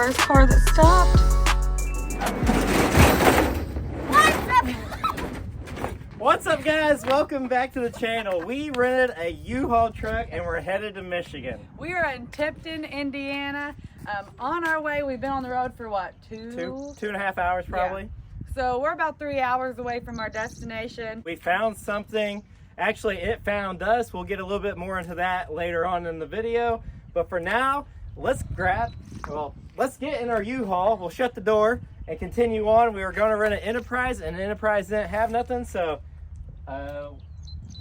first car that stopped. What's up, guys? Welcome back to the channel. We rented a U-Haul truck and we're headed to Michigan. We are in Tipton, Indiana. On our way, we've been on the road for what, Two and a half hours probably. Yeah. So we're about 3 hours away from our destination. We found something. Actually, it found us. We'll get a little bit more into that later on in the video. But for now, let's get in our U-Haul. We'll shut the door and continue on. We were going to rent an Enterprise, and Enterprise didn't have nothing, so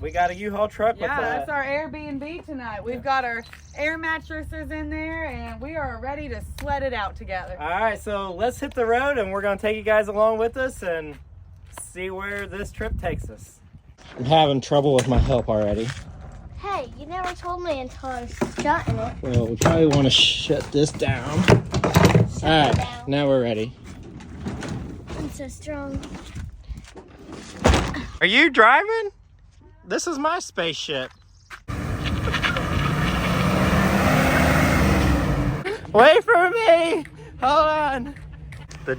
we got a U-Haul truck. Yeah, that's our Airbnb tonight. We've got our air mattresses in there, and we are ready to sweat it out together. All right, so let's hit the road, and we're going to take you guys along with us and see where this trip takes us. I'm having trouble with my help already. Hey, you never told me until I was shutting it. Well, we probably want to shut this down. All right, now we're ready. I'm so strong. Are you driving? This is my spaceship. Wait for me! Hold on. The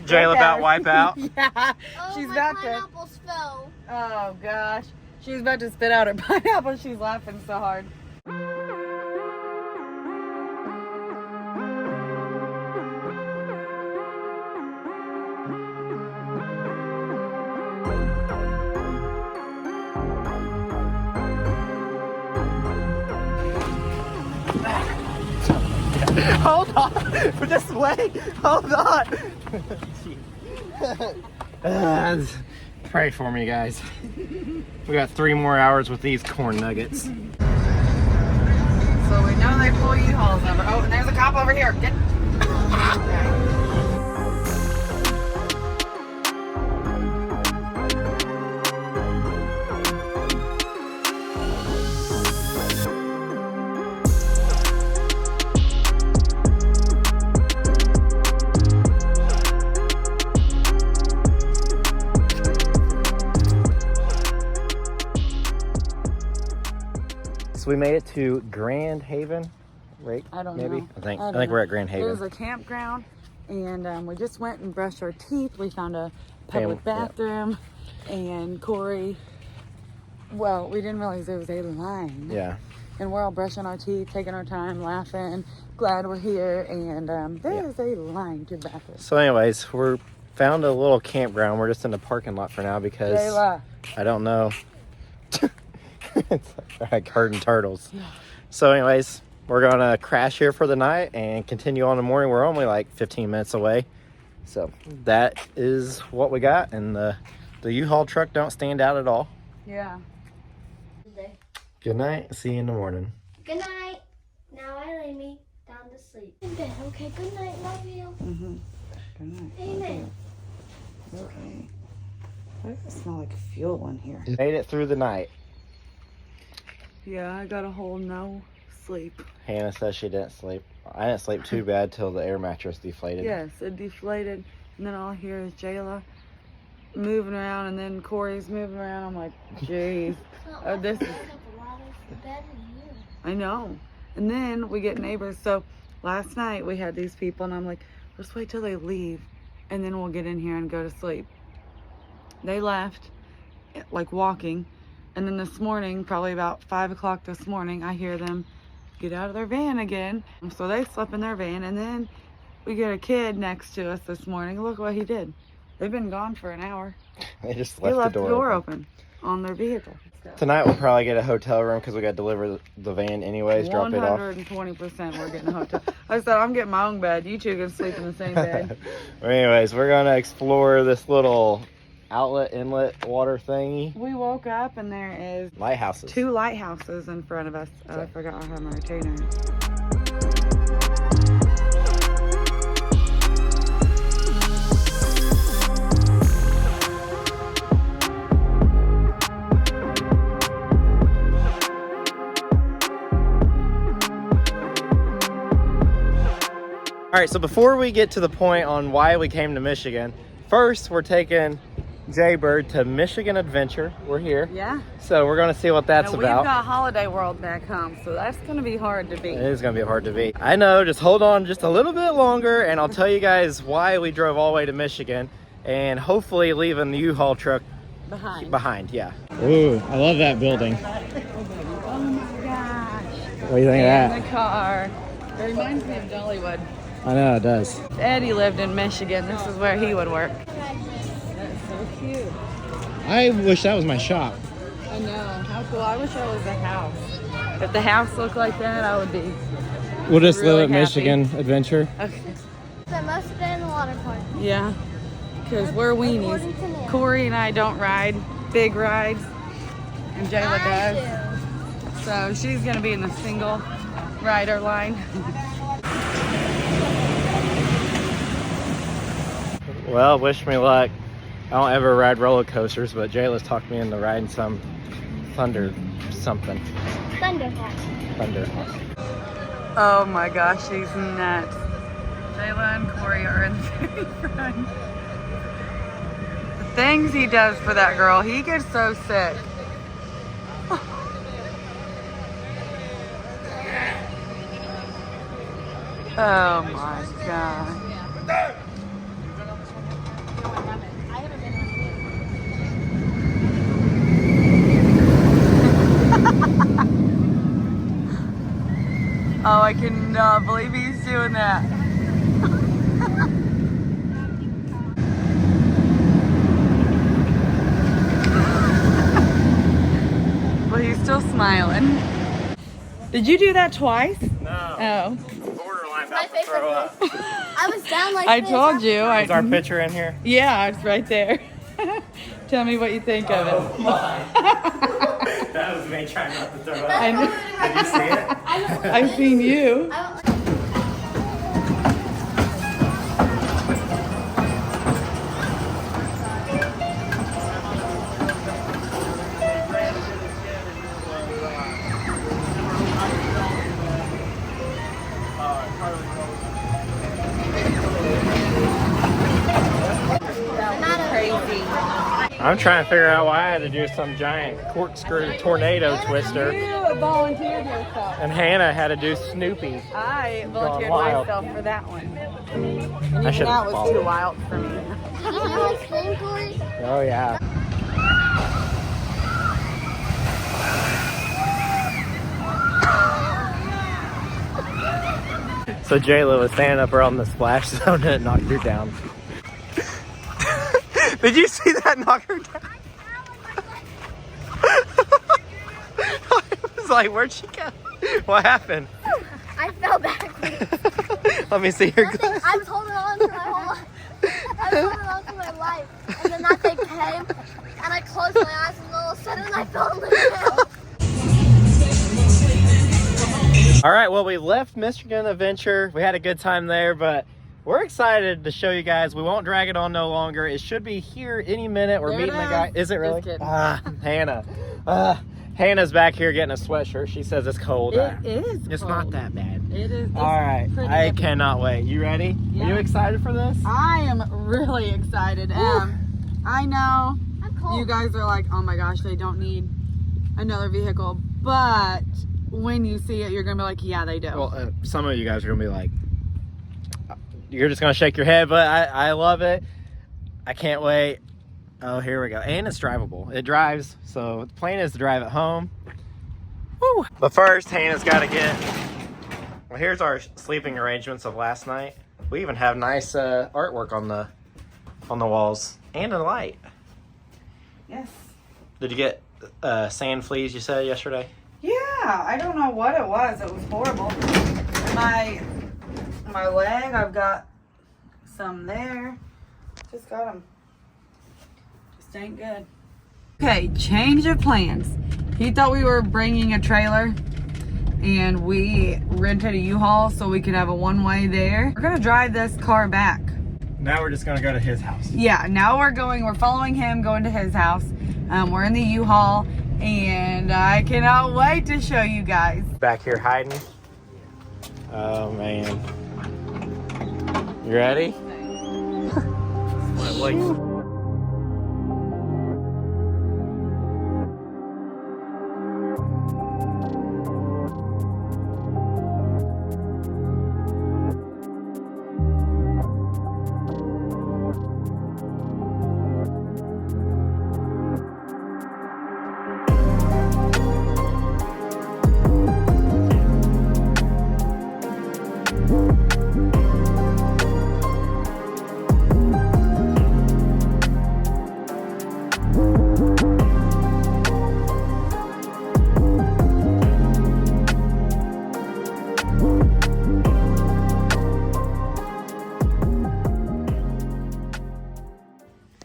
jail about wipe out. Yeah, Oh, she's my about to. pineapples fell. Oh gosh, she's about to spit out her pineapple. She's laughing so hard. Hold on! Just wait! Hold on! Pray for me, guys. We got 3 more hours with these corn nuggets. So we know they pull U-Hauls over. Oh, and there's a cop over here. Get. So we made it to Grand Haven, right? I don't Maybe? know. I think don't we're know. at Grand Haven. It was a campground, and we just went and brushed our teeth. We found a public bathroom, and Corey, well, we didn't realize there was a line. Yeah. And we're all brushing our teeth, taking our time, laughing, glad we're here, and there is a line to the bathroom. So anyways, we're found a little campground. We're just in the parking lot for now because Jayla. I don't know. It's like herding turtles. So anyways, we're gonna crash here for the night and continue on in the morning. We're only like 15 minutes away. So that is what we got, and the U-Haul truck don't stand out at all. Yeah. Good night. See you in the morning. Good night. Now I lay me down to sleep. In bed, okay? Good night. Love you. Mm-hmm. Good night. Amen. Okay. Why does it smell like fuel in here? Made it through the night. Yeah, I got a whole no sleep. Hannah says she didn't sleep. I didn't sleep too bad till the air mattress deflated. Yes, it deflated, and then all I hear is Jayla moving around, and then Corey's moving around. I'm like, jeez. Oh, this is... I know. And then we get neighbors. So last night we had these people, and I'm like, let's wait till they leave, and then we'll get in here and go to sleep. They left, like walking. And then this morning, probably about 5 o'clock this morning, I hear them get out of their van again. So they slept in their van, and then we get a kid next to us this morning. Look what he did. They've been gone for an hour. They just He left left the door open on their vehicle. Tonight we'll probably get a hotel room because we got to deliver the van anyways, drop it off. 120% we're getting a hotel. I said, I'm getting my own bed. You two can sleep in the same bed. Well, anyways, we're going to explore this little inlet water thingy. We woke up and there is Lighthouses. 2 lighthouses in front of us. Oh, I forgot I had my retainer. All right, so before we get to the point on why we came to Michigan, first we're taking Jaybird to Michigan Adventure. We're here. Yeah. So we're gonna see what that's and about. We've got Holiday World back home, so that's gonna be hard to beat. It is gonna be hard to beat. I know, just hold on just a little bit longer and I'll tell you guys why we drove all the way to Michigan and hopefully leaving the U-Haul truck behind. Yeah. Ooh, I love that building. Oh my gosh. What do you think of that? In the car. It reminds me of Dollywood. I know it does. If Eddie lived in Michigan, this is where he would work. That's so cute. I wish that was my shop. I know. How cool. I wish I was a house. If the house looked like that, I would be. We'll just really live at happy. Michigan Adventure. Okay. I must have been in the water park. Yeah. Because we're weenies. Corey and I don't ride big rides. And Jayla does. So she's going to be in the single rider line. Well, wish me luck. I don't ever ride roller coasters, but Jayla's talked me into riding some Thunder something. Thunderhawk. Oh my gosh, she's nuts. Jayla and Corey are in the very front. The things he does for that girl, he gets so sick. Oh my god. Oh, I cannot believe he's doing that. Well, he's still smiling. Did you do that twice? No. Oh. Borderline about to throw up. I was down like I this. told you. Is our picture in here? Yeah, it's right there. Tell me what you think of it. That was me trying not to throw up. I know. Did you see it? I've seen you. I'm trying to figure out why I had to do some giant corkscrew tornado twister. You volunteered yourself. And Hannah had to do Snoopy. I volunteered wild. myself for that one. And I even should've that was followed. too wild for me. Did you do ice cream, Corey? Oh yeah. So Jayla was standing up around the splash zone and it knocked her down. Did you see that knock her down? I was like, where'd she go? What happened? I fell backwards. Let me see your Nothing, glasses. I was holding on to my whole life. I was holding on to my life. And then that thing came, and I closed my eyes, and all of a sudden I fell in the ground. All right, well, we left Michigan Adventure. We had a good time there, but we're excited to show you guys. We won't drag it on no longer. It should be here any minute. We're There meeting it the guy. is. Is it really? Just kidding. Hannah. Hannah's back here getting a sweatshirt. She says it's cold. It is It's cold. not that bad. It is. All right, pretty I nippy. cannot wait. You ready? Yeah. Are you excited for this? I am really excited. I know I'm cold. you guys are like, oh my gosh, they don't need another vehicle. But when you see it, you're going to be like, yeah, they do. Well, some of you guys are gonna be like, you're just gonna shake your head, but I love it. I can't wait. Oh, here we go. And it's drivable. It drives, so the plan is to drive it home. Woo! But first, Hannah's got to get. Well, here's our sleeping arrangements of last night. We even have nice artwork on the walls and a light. Yes. Did you get sand fleas? You said yesterday. Yeah, I don't know what it was. It was horrible. My leg, I've got some there. Just got them. Just ain't good. Okay, change of plans. He thought we were bringing a trailer and we rented a U-Haul so we could have a one-way there. We're gonna drive this car back. Now we're just gonna go to his house. Yeah, now we're following him, going to his house. We're in the U-Haul and I cannot wait to show you guys. Back here hiding. Oh man. You ready? My legs.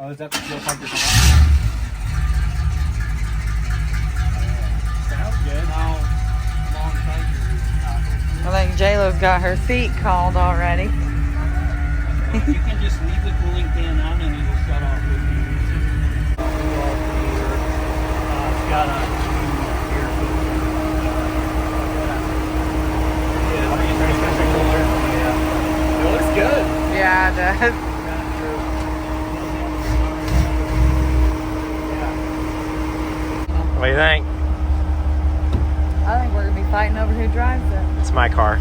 Oh, is that the fuel pump? Sounds good. Now, long tanker. I think J-Lo's got her seat called already. You can just leave the cooling fan on and it'll shut off with the music. It's got a air filter. Yeah, let me get ready to cooler. Yeah. It looks good. Yeah, it does. What do you think? I think we're gonna be fighting over who drives it. It's my car.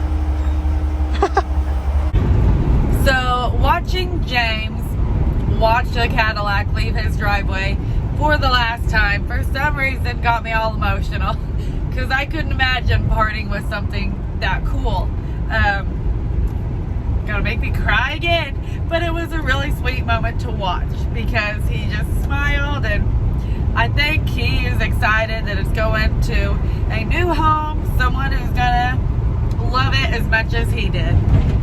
So, watching James watch a Cadillac leave his driveway for the last time, for some reason, got me all emotional. Because I couldn't imagine parting with something that cool. Gonna make me cry again. But it was a really sweet moment to watch because he just smiled, and I think he is excited that it's going to a new home, someone who's gonna love it as much as he did.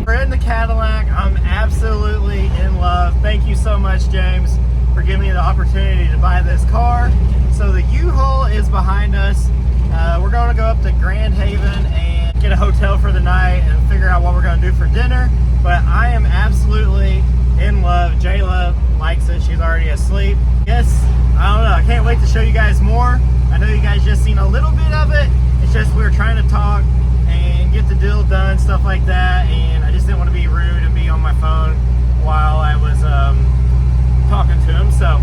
We're in the Cadillac. I'm absolutely in love. Thank you so much, James, for giving me the opportunity to buy this car. So the U-Haul is behind us. We're going to go up to Grand Haven and get a hotel for the night and figure out what we're going to do for dinner. But I am absolutely in love. J-Lo likes it. She's already asleep. Yes, I don't know. I can't wait to show you guys more. I know you guys just seen a little bit of it. It's just we were trying to talk and get the deal done, stuff like that, and I just didn't want to be rude and be on my phone while I was talking to him. So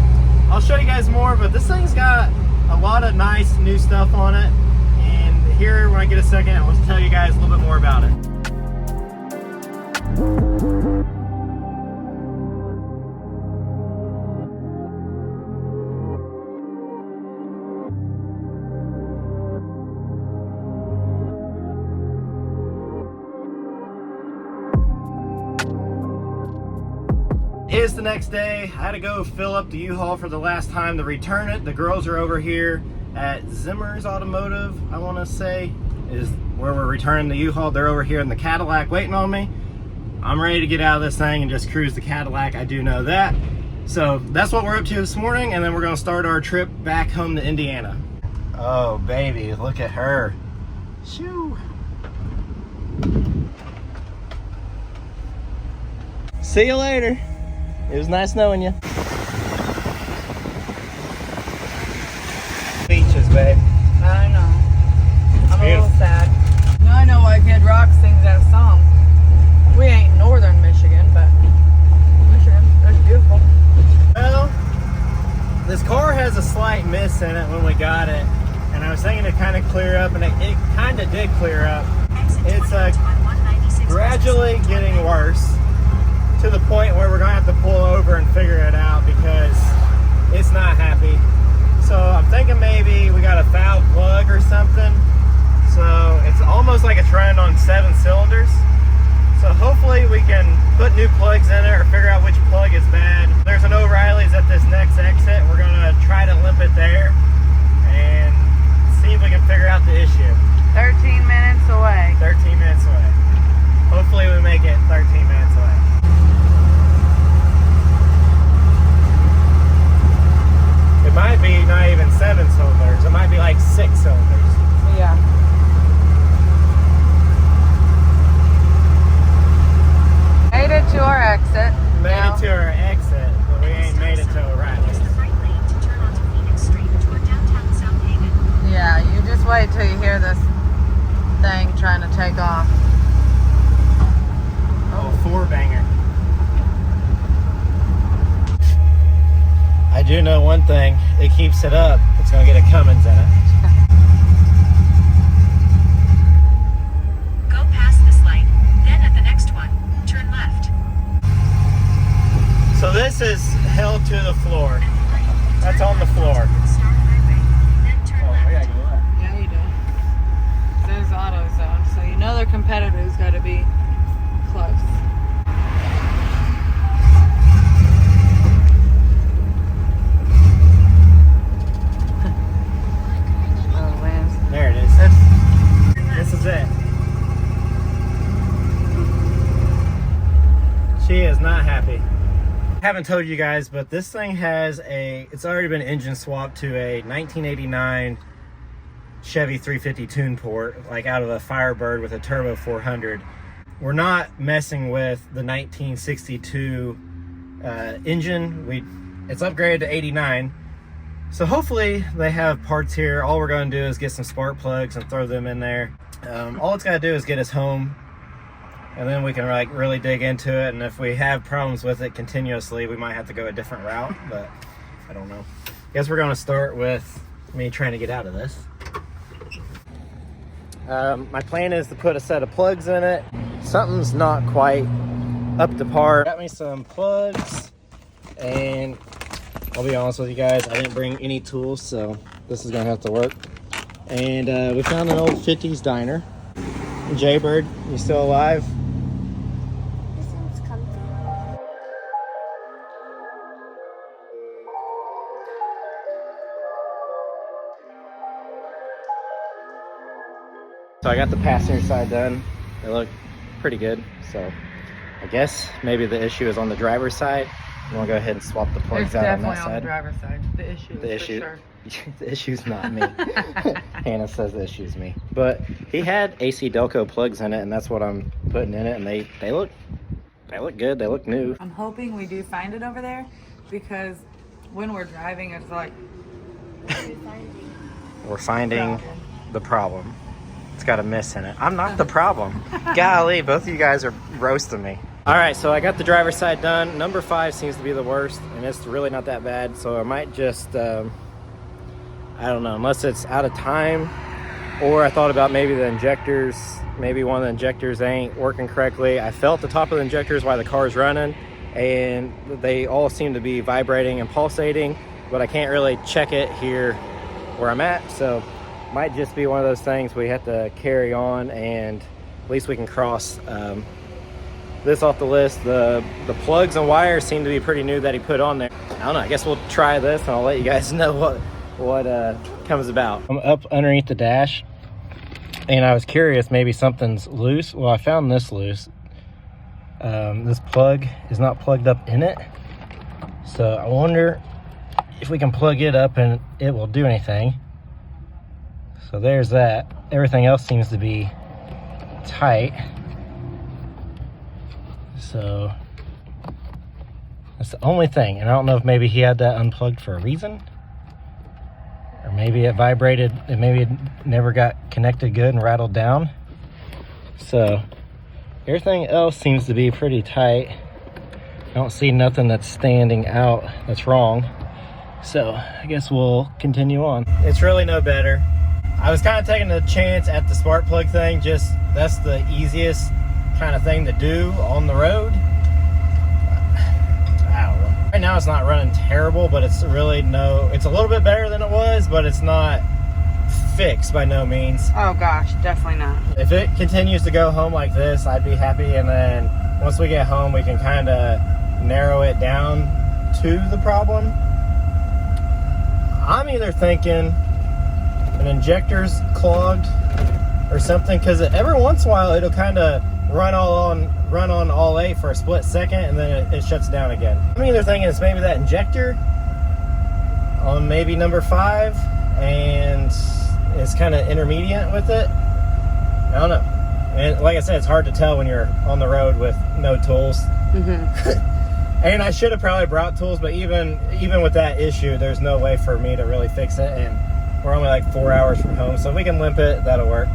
I'll show you guys more, but this thing's got a lot of nice new stuff on it, and here when I get a second I'll tell you guys a little bit more about it. It is the next day. I had to go fill up the U-Haul for the last time to return it. The girls are over here at Zimmer's Automotive, I want to say, is where we're returning the U-Haul. They're over here in the Cadillac waiting on me. I'm ready to get out of this thing and just cruise the Cadillac. I do know that. So that's what we're up to this morning, and then we're going to start our trip back home to Indiana. Oh, baby, look at her. Shoo. See you later. It was nice knowing you. Beaches, babe. I know. I'm beautiful. a little sad. Now I know why Kid Rock sings that song. We ain't northern Michigan, but Michigan, that's beautiful. Well, this car has a slight miss in it when we got it, and I was thinking to kind of clear up, and it kind of did clear up. It's gradually getting worse, to the point where we're gonna have to pull over and figure it out because it's not happy. So I'm thinking maybe we got a foul plug or something. So it's almost like it's running on 7 cylinders. So hopefully we can put new plugs in it or figure out which plug is bad. There's an O'Reilly's at this next exit. We're gonna try to limp it there and see if we can figure out the issue. 13 minutes away. 13 minutes away. Hopefully we make it 13 minutes away. It might be not even 7 cylinders. It might be like 6 cylinders. Yeah. Made it to our exit. Made it to our exit, but we ain't made it to O'Reilly's. Yeah, you just wait till you hear this thing trying to take off. Oh, 4-banger. I do know one thing. It keeps it up. It's going to get a Cummins in it. Go past this light, then at the next one, turn left. So this is held to the floor. That's on the floor. Star Highway, then turn left. Yeah, you do. There's AutoZone, so you know their competitors got to be close. There it is. This is it. She is not happy. Haven't told you guys, but this thing has it's already been engine swapped to a 1989 Chevy 350 tune port, like out of a Firebird with a turbo 400. We're not messing with the 1962 engine. It's upgraded to 89. So hopefully they have parts here. All we're going to do is get some spark plugs and throw them in there. All it's got to do is get us home, and then we can like really dig into it. And if we have problems with it continuously, we might have to go a different route, but I don't know. Guess we're going to start with me trying to get out of this. My plan is to put a set of plugs in it. Something's not quite up to par. Got me some plugs, and I'll be honest with you guys, I didn't bring any tools, so this is gonna have to work. And we found an old 50s diner. Jaybird, you still alive? This one's comfy. So I got the passenger side done. They look pretty good. So I guess maybe the issue is on the driver's side. You want to go ahead and swap the plugs out on that side? Definitely on the driver's side. The issue. For sure. The issue's not me. Hannah says the issue's me. But he had AC Delco plugs in it, and that's what I'm putting in it. And they look good. They look new. I'm hoping we do find it over there, because when we're driving, it's like We're finding the problem. It's got a miss in it. I'm not the problem. Golly, both of you guys are roasting me. All right, so I got the driver's side done. Number 5 seems to be the worst, and it's really not that bad. So I might just, I don't know, unless it's out of time, or I thought about maybe the injectors. Maybe one of the injectors ain't working correctly. I felt the top of the injectors while the car's running, and they all seem to be vibrating and pulsating, but I can't really check it here where I'm at. So might just be one of those things we have to carry on, and at least we can cross this off the list. The plugs and wires seem to be pretty new that he put on there. I don't know, I guess we'll try this and I'll let you guys know what comes about. I'm up underneath the dash, and I was curious, maybe something's loose. Well, I found this loose. This plug is not plugged up in it, so I wonder if we can plug it up and it will do anything. So there's that. Everything else seems to be tight. So that's the only thing. And I don't know if maybe he had that unplugged for a reason, or maybe it vibrated and maybe it never got connected good and rattled down. So everything else seems to be pretty tight. I don't see nothing that's standing out that's wrong. So I guess we'll continue on. It's really no better. I was kind of taking a chance at the spark plug thing. Just that's the easiest kind of thing to do on the road. I don't know. Right now it's not running terrible, but it's really it's a little bit better than it was, but it's not fixed by no means. oh gosh, definitely not. If it continues to go home like this, I'd be happy, and then once we get home we can kind of narrow it down to the problem. I'm either thinking an injector's clogged or something, because every once in a while it'll kind of run on all 8 for a split second, and then it shuts down again. I'm either thinking it's maybe that injector on maybe number 5, and it's kind of intermediate with it. I don't know. And like I said, it's hard to tell when you're on the road with no tools. And I should have probably brought tools, but even with that issue, there's no way for me to really fix it, and we're only like 4 hours from home, so if we can limp it, that'll work.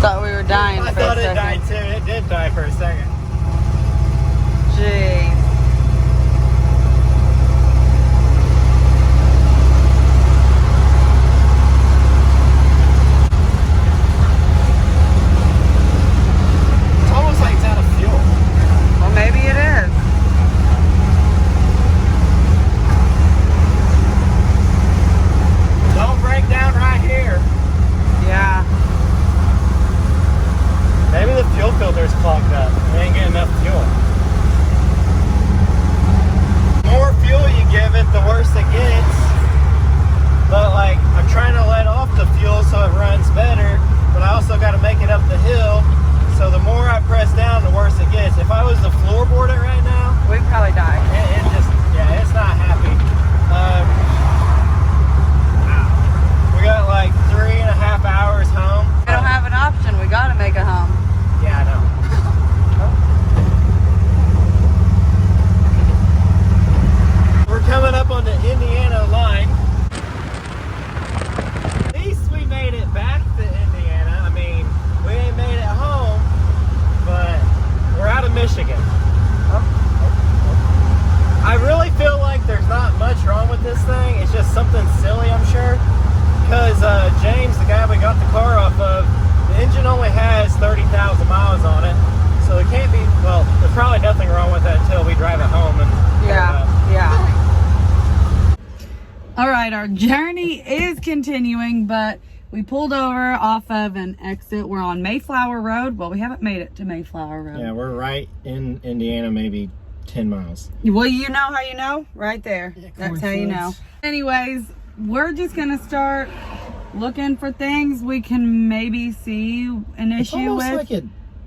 Thought we were dying for a second. I thought it died too. It did die for a second. Jeez. It's almost like it's out of fuel. Well, maybe it is. I was to floorboard it right now, We'd probably die. it just, yeah, it's not happy. We got like 3.5 hours home. We don't have an option. We gotta make it home. Yeah, I know. We're coming up on the Indiana line. At least we made it back to Indiana. I mean, we ain't made it home, but we're out of Michigan. I really feel like there's not much wrong with this thing. It's just something silly, I'm sure. Because James, the guy we got the car off of, the engine only has 30,000 miles on it. So it can't be, well, there's probably nothing wrong with it until we drive it home. And Yeah. All right, our journey is continuing, but we pulled over off of an exit. We're on Mayflower Road. Well, we haven't made it to Mayflower Road. Yeah, we're right in Indiana, maybe 10 miles. Well, you know how you know? Right there. That's how you know. Anyways, we're just going to start looking for things we can maybe see an It's issue almost with. like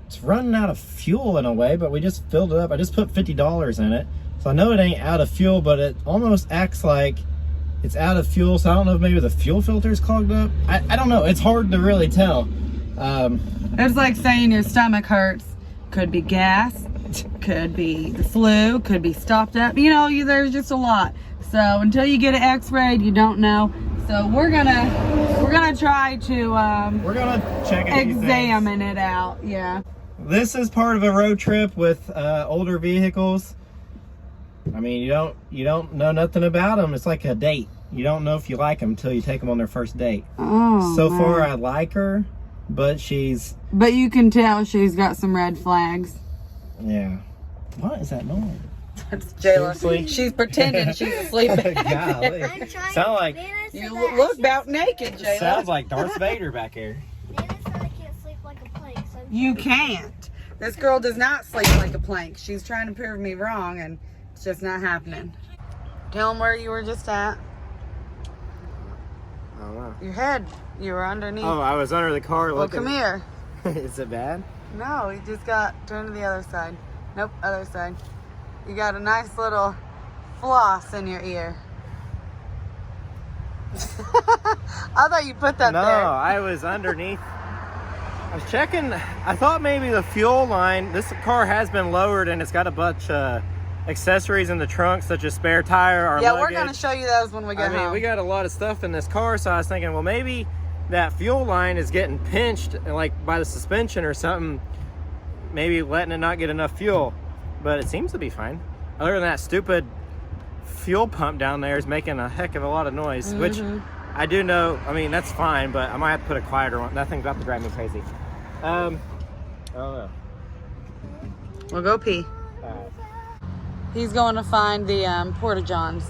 it's running out of fuel in a way, but we just filled it up. I just put $50 in it. So I know it ain't out of fuel, but it almost acts like it's out of fuel. So I don't know if maybe the fuel filter's clogged up. I don't know. It's hard to really tell. It's like saying your stomach hurts. Could be gas, could be the flu, could be stopped up. You know, there's just a lot. So until you get it x-rayed, you don't know. So we're gonna try to we're gonna check examine it out. Yeah. This is part of a road trip with older vehicles. I mean, you don't know nothing about them. It's like a date. You don't know if you like them until you take them on their first date. Oh. So man. far, I like her, but she's. But you can tell she's got some red flags. Yeah. What is that noise? That's Jayla. Seriously? She's pretending she's asleep. Golly. I'm trying. Sound like Nana said You that look I about naked, Jayla. sounds like Darth Vader back here. Nana said I can't sleep like a plank. So I'm You trying- can't. This girl does not sleep like a plank. She's trying to prove me wrong, and it's just not happening. Tell them where you were just at. I don't know. Your head. You were underneath. Oh, I was under the car Well, looking. come here. Is it bad? No, you just got turn to the other side. Nope, other side. You got a nice little floss in your ear. I thought you put that No, there. I was underneath. I was checking. I thought maybe the fuel line. This car has been lowered and it's got a bunch of accessories in the trunk, such as spare tire or Yeah, luggage. we're gonna show you those when we get I mean, home. we got a lot of stuff in this car, so I was thinking, well, maybe that fuel line is getting pinched, like by the suspension or something. Maybe letting it not get enough fuel, but it seems to be fine. Other than that stupid fuel pump down there is making a heck of a lot of noise, which I do know. I mean, that's fine, but I might have to put a quieter one. That thing's about to drive me crazy. I don't know. We'll go pee. Alright. He's going to find the Porta Johns.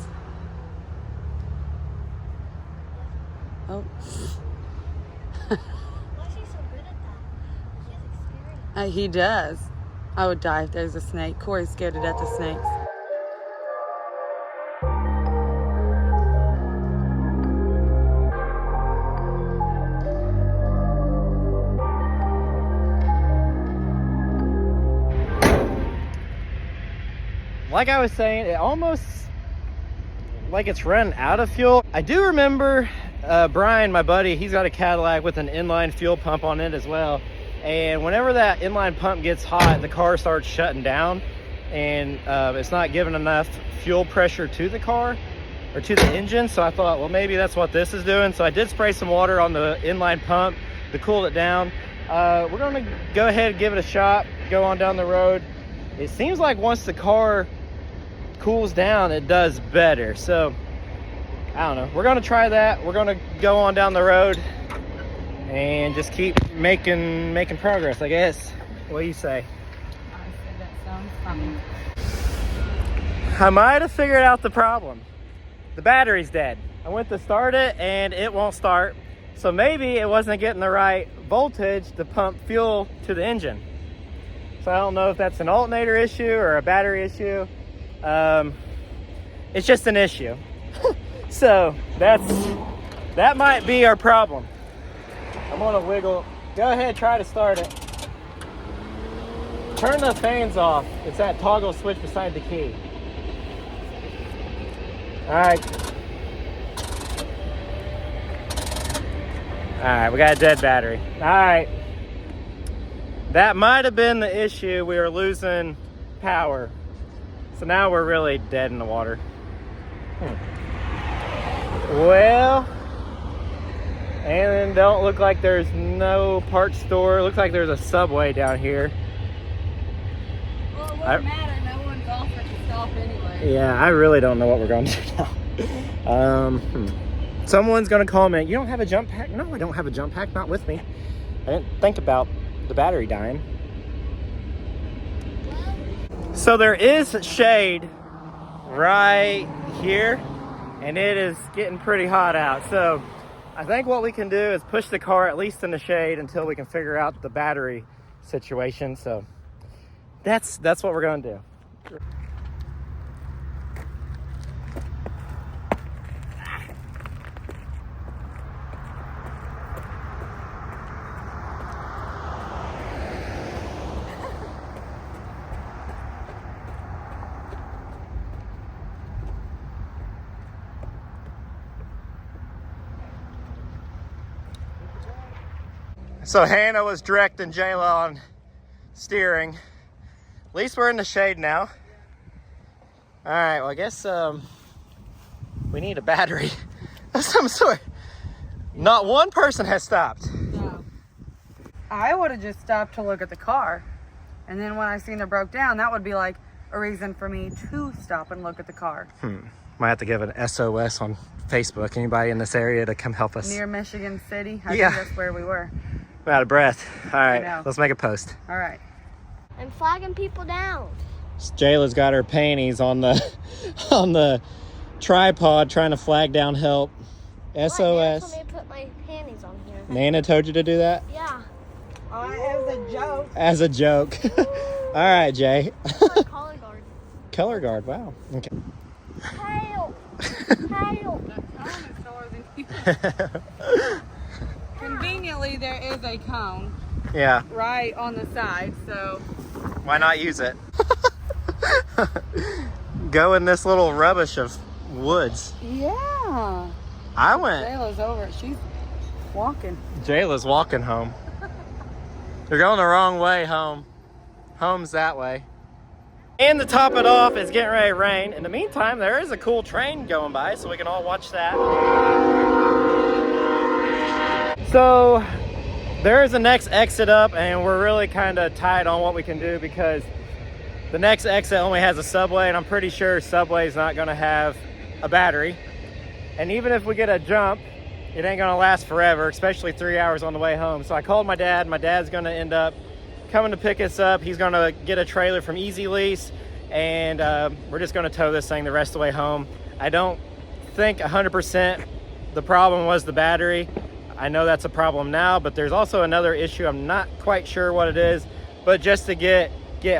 Oh. Why is she so good at that? She has experience. He does. I would die if there's a snake. Corey's scared to death of snakes. Like I was saying, it almost like it's run out of fuel. I do remember Brian, my buddy, he's got a Cadillac with an inline fuel pump on it as well. And whenever that inline pump gets hot, the car starts shutting down and it's not giving enough fuel pressure to the car or to the engine. So I thought, well, maybe that's what this is doing. So I did spray some water on the inline pump to cool it down. We're gonna go ahead and give it a shot, go on down the road. It seems like once the car cools down, it does better. So I don't know, we're gonna try that. We're gonna go on down the road and just keep making progress, I guess. What do you say? Honestly, that sounds funny. I might have figured out the problem. The battery's dead. I went to start it and it won't start. So maybe it wasn't getting the right voltage to pump fuel to the engine. So I don't know if that's an alternator issue or a battery issue. It's just an issue. So that might be our problem. I'm gonna wiggle. Go ahead, try to start it. turn the fans off. It's that toggle switch beside the key. All right. All right, we got a dead battery. All right. That might have been the issue. We were losing power. So now we're really dead in the water. Well, and it don't look like there's no parts store. It looks like there's a Subway down here. Well, it wouldn't matter. No one's offered to stop anyway. Yeah, I really don't know what we're going to do now. Someone's going to comment, you don't have a jump pack? No, I don't have a jump pack. Not with me. I didn't think about the battery dying. So there is shade right here, and it is getting pretty hot out. So I think what we can do is push the car at least in the shade until we can figure out the battery situation. So that's what we're going to do. So Hannah was directing Jayla on steering. At least we're in the shade now. All right, well, I guess we need a battery of some sort. Not one person has stopped. No. I would have just stopped to look at the car. And then when I seen it broke down, that would be like a reason for me to stop and look at the car. Might have to give an SOS on Facebook. Anybody in this area to come help us. Near Michigan City. I Yeah. think that's where we were. I'm out of breath. All know. right, let's make a post. All right. I'm flagging people down. Jayla's got her panties on the tripod trying to flag down help. SOS. What? Nana told me to put my panties on here. Nana told you to do that? Yeah. As a joke. As a joke. All right, Jay. Color guard. Color guard, wow. Okay. Help! Help! Conveniently, there is a cone Yeah, right on the side, so why not use it? Go in this little rubbish of woods. yeah. I went. Jayla's over. She's walking. Jayla's walking home. You're going the wrong way home. Home's that way. And to top it off, it's getting ready to rain. In the meantime, there is a cool train going by, so we can all watch that. So there is the next exit up, and we're really kind of tight on what we can do because the next exit only has a Subway, and I'm pretty sure Subway's not going to have a battery. And even if we get a jump, it ain't going to last forever, especially 3 hours on the way home. So I called my dad. My dad's going to end up coming to pick us up. He's going to get a trailer from Easy Lease, and we're just going to tow this thing the rest of the way home. I don't think 100% the problem was the battery. I know that's a problem now, but there's also another issue. I'm not quite sure what it is, but just to get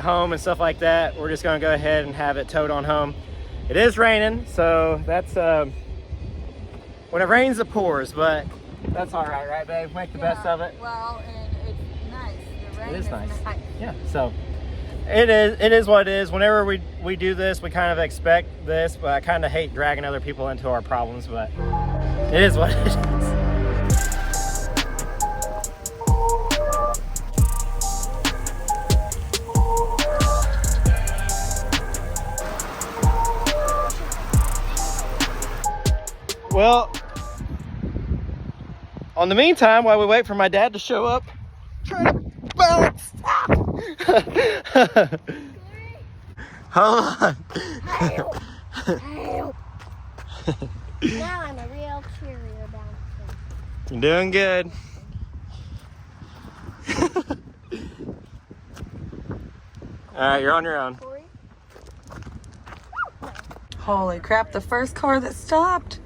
home and stuff like that, we're just going to go ahead and have it towed on home. It is raining, so that's when it rains it pours, but that's all right, right, babe? Make the best of it. Well, and it's nice. The rain It is nice. nice. Yeah, so it is what it is. Whenever we do this, we kind of expect this, but I kind of hate dragging other people into our problems, but it is what it is. Well, on the meantime, while we wait for my dad to show up, trying to balance. Hold on. Help! Help! Now I'm a real cheerleader bouncer. You're doing good. All right, you're on your own. Holy crap, the first car that stopped.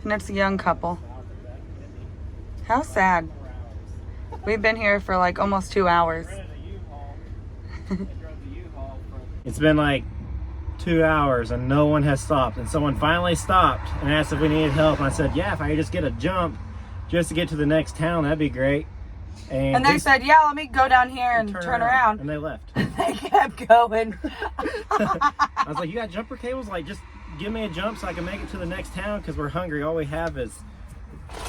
And it's a young couple. How sad. We've been here for like almost 2 hours. It's been like 2 hours and no one has stopped. And someone finally stopped and asked if we needed help. And I said, yeah, if I could just get a jump just to get to the next town, that'd be great. And they said, yeah, let me go down here and turn around. And they left. They kept going. I was like, you got jumper cables? Like, just give me a jump so I can make it to the next town because we're hungry. All we have is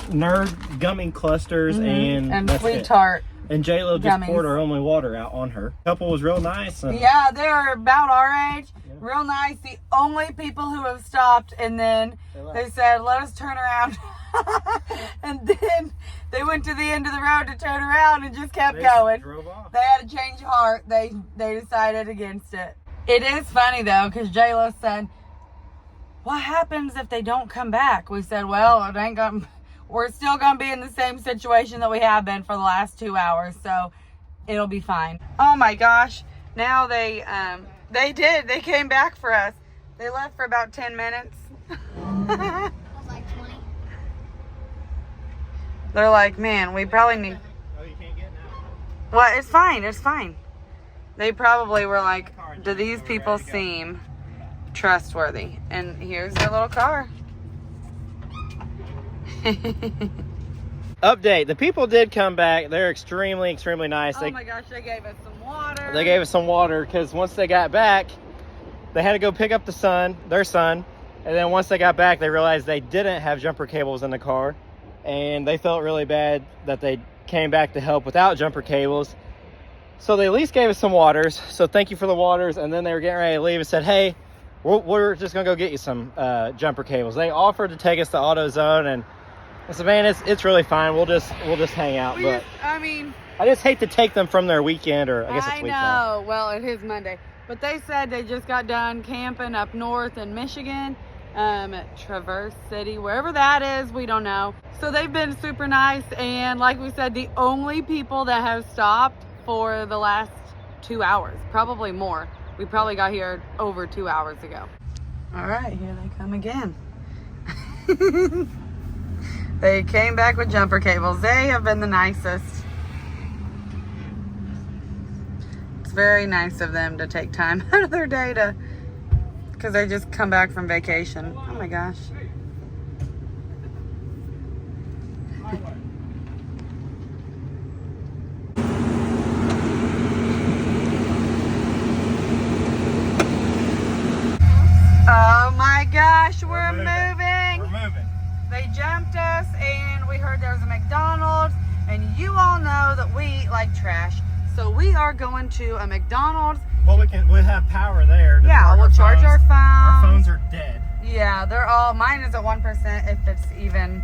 Nerd gummy clusters and Sweet Tart. And J-Lo just gummies. Poured our only water out on her. Couple was real nice. And yeah, they're about our age. Yeah. Real nice. The only people who have stopped, and then they said, let us turn around. And then they went to the end of the road to turn around and just kept going. Drove off. They had a change of heart. They decided against it. It is funny though, because J-Lo said, what happens if they don't come back? We said, well, it ain't gonna, we're still gonna be in the same situation that we have been for the last 2 hours, so it'll be fine. Oh my gosh, now they came back for us. They left for about 10 minutes. They're like, man, we probably need... Oh, you can't get now. Well, it's fine. It's fine. They probably were like, do these people seem trustworthy? And here's their little car. Update. The people did come back. They're extremely, extremely nice. Oh my gosh, they gave us some water. They gave us some water because once they got back, they had to go pick up their son. And then once they got back, they realized they didn't have jumper cables in the car. And they felt really bad that they came back to help without jumper cables. So they at least gave us some waters. So thank you for the waters. And then they were getting ready to leave and said, hey, we're just going to go get you some jumper cables. They offered to take us to AutoZone. And I said, man, it's really fine. We'll just hang out. But I just hate to take them from their weekend, or I guess it's weekend. I know. Well, it is Monday. But they said they just got done camping up north in Michigan. Traverse City, wherever that is, we don't know. So they've been super nice, and like we said, the only people that have stopped for the last 2 hours, probably more. We probably got here over 2 hours ago. All right, here they come again. They came back with jumper cables. They have been the nicest. It's very nice of them to take time out of their day to, because they just come back from vacation. Oh my gosh. Oh my gosh, we're moving. We're moving. They jumped us and we heard there was a McDonald's, and you all know that we like trash. So we are going to a McDonald's. Well, we'll have power there. Yeah, we'll charge our phones. Our phones are dead. Yeah, they're all, mine is at 1% if it's even,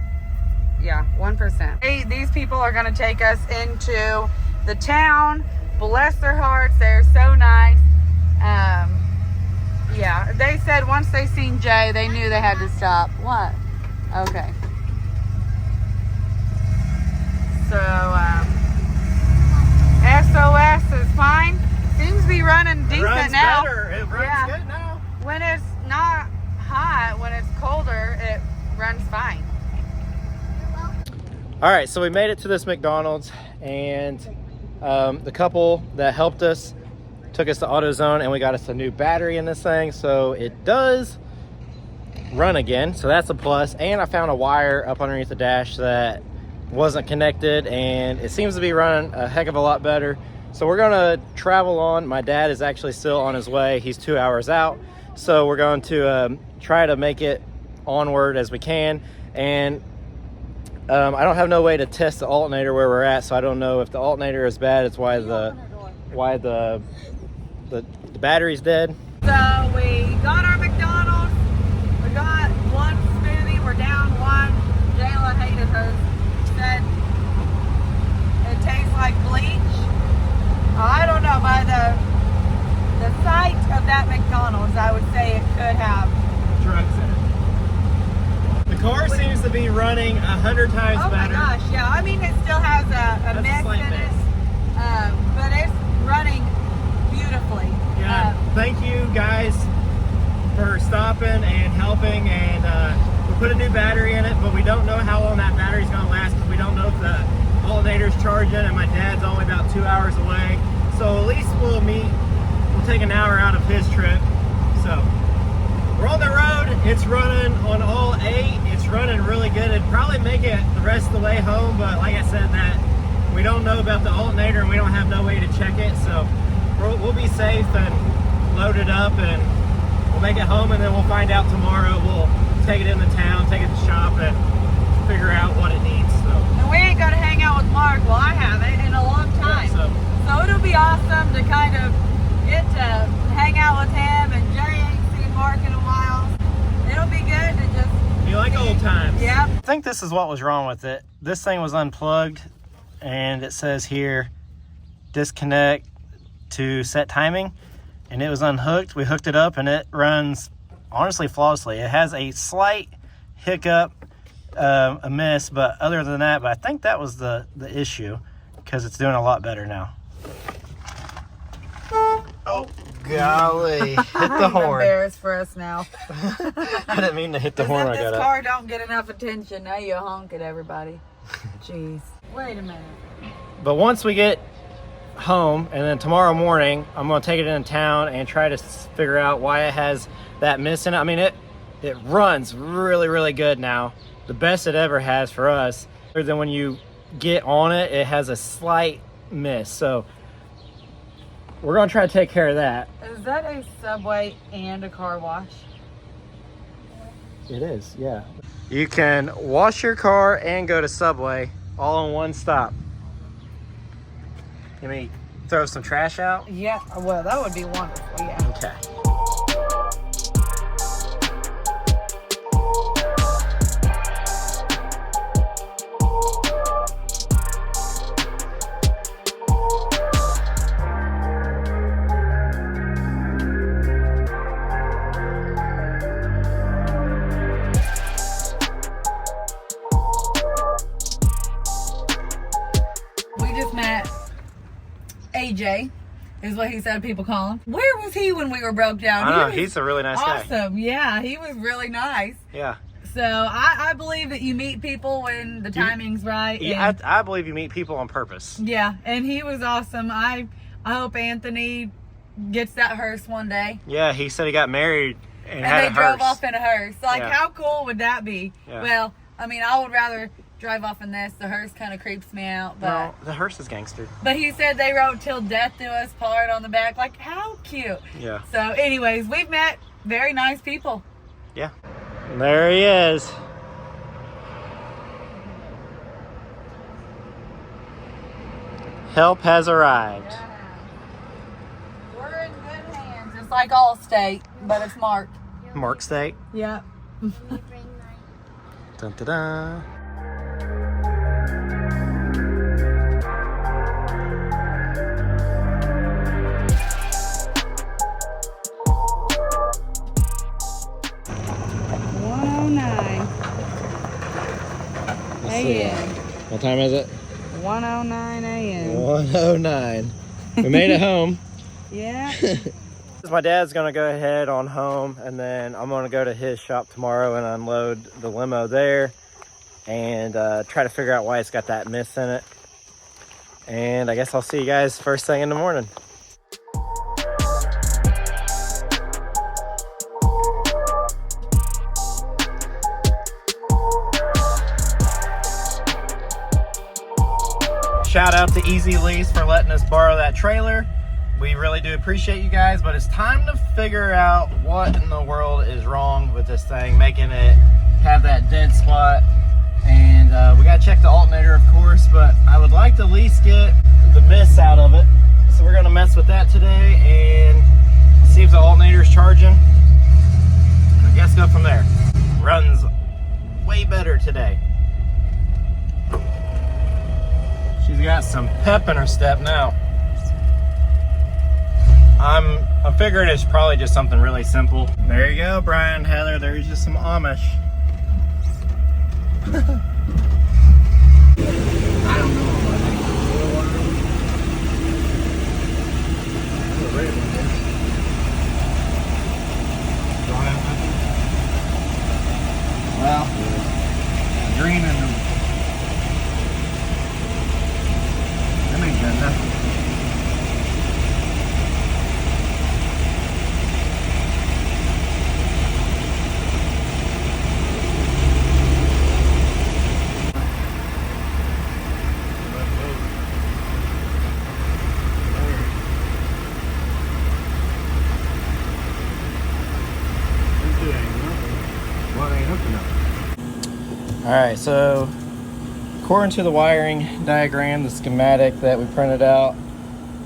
yeah, 1%. These people are gonna take us into the town. Bless their hearts, they're so nice. Yeah, they said once they seen Jay, they knew they had to stop. What? Okay. So, SOS is fine. Seems to be running decent now. It runs good now. When it's not hot, when it's colder, it runs fine. All right, so we made it to this McDonald's, and the couple that helped us took us to AutoZone, and we got us a new battery in this thing, so it does run again, so that's a plus. And I found a wire up underneath the dash that wasn't connected, and it seems to be running a heck of a lot better. So we're gonna travel on. My dad is actually still on his way. He's 2 hours out, so we're going to try to make it onward as we can. And I don't have no way to test the alternator where we're at, so I don't know if the alternator is bad. It's why the battery's dead. So we got our McDonald's. We got one smoothie. We're down one. Jayla hated hers. Said it tastes like bleach. I don't know. By the sight of that McDonald's, I would say it could have Drugs in it. The car seems to be running 100 times better. Oh my gosh, yeah. I mean, it still has a mix in it, but it's running beautifully. Yeah. Thank you guys for stopping and helping, and we put a new battery in it, but we don't know how long that battery's going to last because we don't know if the alternator's charging, and my dad's only about 2 hours away. So at least we'll take an hour out of his trip. So we're on the road. It's running on all 8. It's running really good. It'd probably make it the rest of the way home, but like I said, that we don't know about the alternator and we don't have no way to check it, so we'll be safe and load it up and we'll make it home, and then we'll find out tomorrow. We'll take it in the town, take it to the shop, and figure out what it needs. So. And we ain't gonna hang out with Mark. Well, I haven't in a long time. Yeah, so it'll be awesome to kind of get to hang out with him, and Jerry ain't seen Mark in a while. It'll be good to just you like old times. Yep. I think this is what was wrong with it. This thing was unplugged, and it says here, disconnect to set timing, and it was unhooked. We hooked it up, and it runs honestly flawlessly. It has a slight hiccup, a miss, but other than that, but I think that was the issue, because it's doing a lot better now. Oh golly, hit the horn. Embarrassed for us now. I didn't mean to hit the horn. I got This up. car don't get enough attention. Now you honk at everybody. Jeez. Wait a minute. But once we get home, and then tomorrow morning, I'm going to take it in town and try to figure out why it has that miss in it. I mean, it runs really, really good now. The best it ever has for us. Other than when you get on it, it has a slight miss. So we're going to try to take care of that. Is that a Subway and a car wash? It is, yeah. You can wash your car and go to Subway all in one stop. Let me throw some trash out. Yeah, well, that would be wonderful, yeah. Okay. We just met AJ, is what he said people call him. Where was he when we were broke down? I know, was he's a really nice guy. awesome. Yeah, he was really nice. Yeah. So I believe that you meet people when the timing's right. Yeah, and, I believe you meet people on purpose. yeah, and he was awesome. I hope Anthony gets that hearse one day. Yeah, he said he got married and And had they a drove hearse. off in a hearse. Like, Yeah. how cool would that be? Yeah. Well, I mean, I would rather drive off in this. The hearse kind of creeps me out. But No, the hearse is gangster. but he said they wrote "Till Death Do Us Part" on the back. Like, how cute. Yeah. So, anyways, we've met very nice people. Yeah. And there he is. Help has arrived. We're in good hands. It's like Allstate, but it's marked. Mark State. Yeah. Can you bring mine? Dun, dun, dun. A.M. What time is it? 1:09 a.m. 1:09. We made it home. Yeah. My dad's gonna go ahead on home, and then I'm gonna go to his shop tomorrow and unload the limo there and try to figure out why it's got that miss in it. And I guess I'll see you guys first thing in the morning. Shout out to Easy Lease for letting us borrow that trailer. We really do appreciate you guys, but it's time to figure out what in the world is wrong with this thing, making it have that dead spot. And we gotta check the alternator, of course, but I would like to at least get the miss out of it. So we're gonna mess with that today and see if the alternator is charging. I guess go from there. Runs way better today. She's got some pep in her step now. I'm figuring it's probably just something really simple. There you go, Brian, Heather. There's just some Amish. I don't know. Well, green and that ain't good enough. Alright, so according to the wiring diagram, the schematic that we printed out,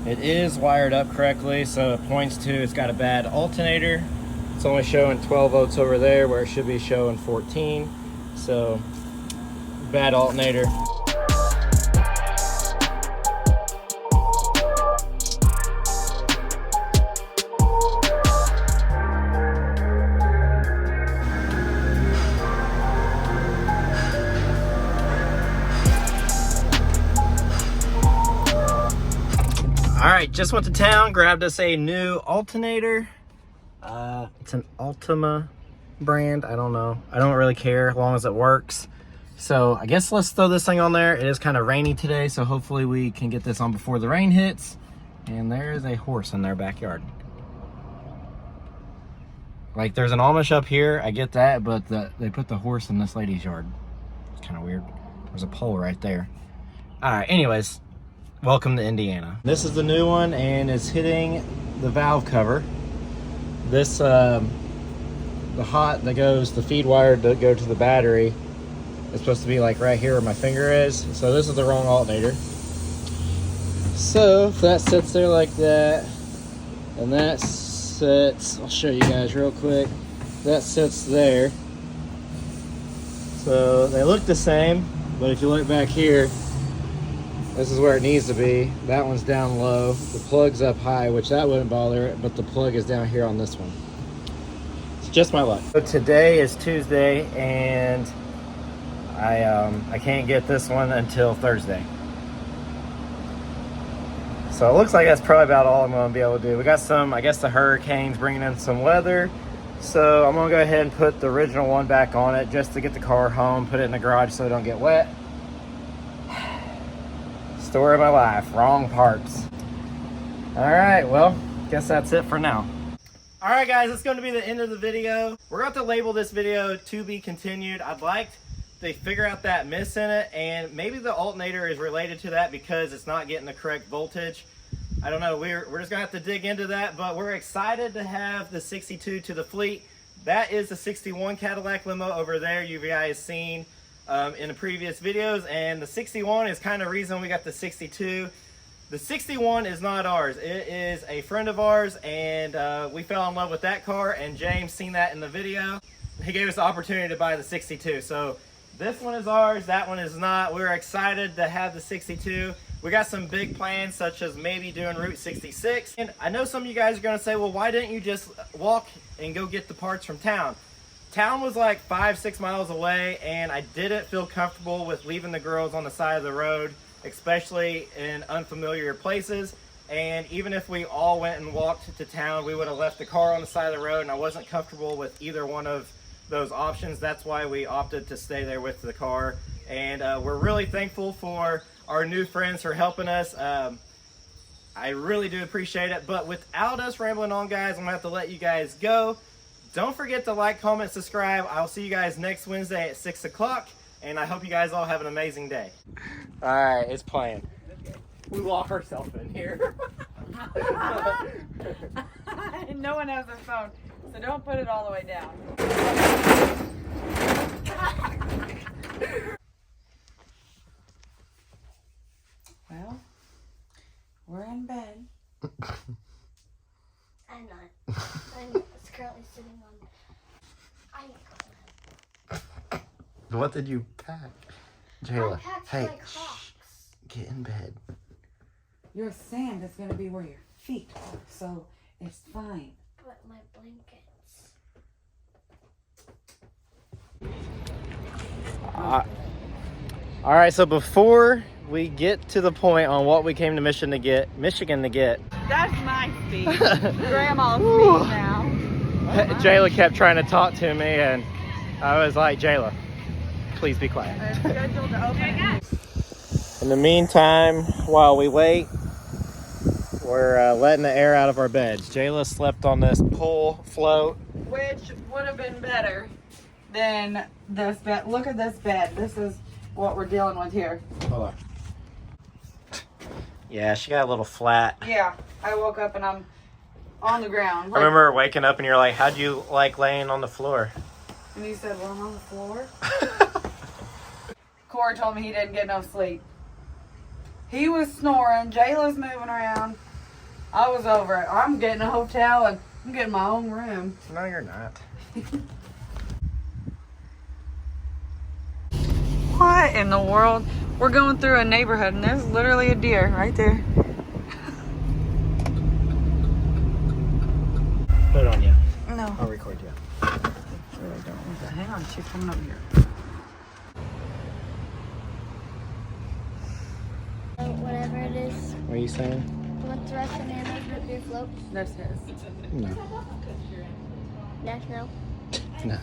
it is wired up correctly, so it points to it's got a bad alternator. It's only showing 12 volts over there where it should be showing 14. So, bad alternator. All right, just went to town, grabbed us a new alternator. It's an Ultima brand. I don't know. I don't really care as long as it works. So I guess let's throw this thing on there. It is kind of rainy today, so hopefully we can get this on before the rain hits. And there's a horse in their backyard. Like, there's an Amish up here, I get that, but they put the horse in this lady's yard. It's kind of weird. There's a pole right there. All right, anyways. Welcome to Indiana. This is the new one, and it's hitting the valve cover. This, the feed wire to go to the battery is supposed to be like right here where my finger is. So this is the wrong alternator. So if that sits there like that, and that sits, I'll show you guys real quick. That sits there. So they look the same, but if you look back here, this is where it needs to be. That one's down low. The plug's up high, which that wouldn't bother it, but the plug is down here on this one. It's just my luck. So today is Tuesday, and I can't get this one until Thursday. So it looks like that's probably about all I'm gonna be able to do. We got some, I guess the hurricane's bringing in some weather. So I'm gonna go ahead and put the original one back on it just to get the car home, put it in the garage so it don't get wet. Story of my life, wrong parts. All right, well, guess that's it for now. All right, guys, it's going to be the end of the video. We're going to label this video to be continued. I'd like to figure out that miss in it, and maybe the alternator is related to that because it's not getting the correct voltage. I don't know. We're just going to have to dig into that, but we're excited to have the 62 to the fleet. That is the 61 Cadillac limo over there you guys seen in the previous videos, and the 61 is kind of the reason we got the 62. The 61 is not ours. It is a friend of ours, and we fell in love with that car, and James seen that in the video. He gave us the opportunity to buy the 62. So this one is ours, that one is not. We're excited to have the 62. We got some big plans, such as maybe doing Route 66. And I know some of you guys are going to say, well, why didn't you just walk and go get the parts from town? Town was like 5-6 miles away, and I didn't feel comfortable with leaving the girls on the side of the road, especially in unfamiliar places. And even if we all went and walked to town, we would have left the car on the side of the road, and I wasn't comfortable with either one of those options. That's why we opted to stay there with the car. And we're really thankful for our new friends for helping us. I really do appreciate it. But without us rambling on, guys, I'm gonna have to let you guys go. Don't forget to like, comment, subscribe. I'll see you guys next Wednesday at 6 o'clock, and I hope you guys all have an amazing day. All right, it's playing. We lock ourselves in here. No one has their phone, so don't put it all the way down. Well, we're in bed. I'm not. I'm currently sitting on. What did you pack? I Jayla, packed hey, my Crocs. get in bed. Your sand is going to be where your feet are, so it's fine. But my blankets. All right, so before we get to the point on what we came to Michigan to get. That's my speed. Grandma's speed now. Jayla kept trying to talk to me, and I was like, Jayla, please be quiet. It's scheduled to open. In the meantime, while we wait, we're letting the air out of our beds. Jayla slept on this pull float. Which would have been better than this bed. Look at this bed. This is what we're dealing with here. Hold on. Yeah, she got a little flat. Yeah, I woke up and I'm on the ground. I remember waking up and you're like, how'd you like laying on the floor? And you said, well, I'm on the floor. Corey told me he didn't get no sleep. He was snoring. Jayla's moving around. I was over it. I'm getting a hotel and I'm getting my own room. No, you're not. What in the world? We're going through a neighborhood and there's literally a deer right there. Put it on you. No. I'll record you. I really don't want that. Hang on, she's coming over here. Whatever it is. What are you saying? Want the rest of Nana's root beer float? That's his. No. Yes, no. No.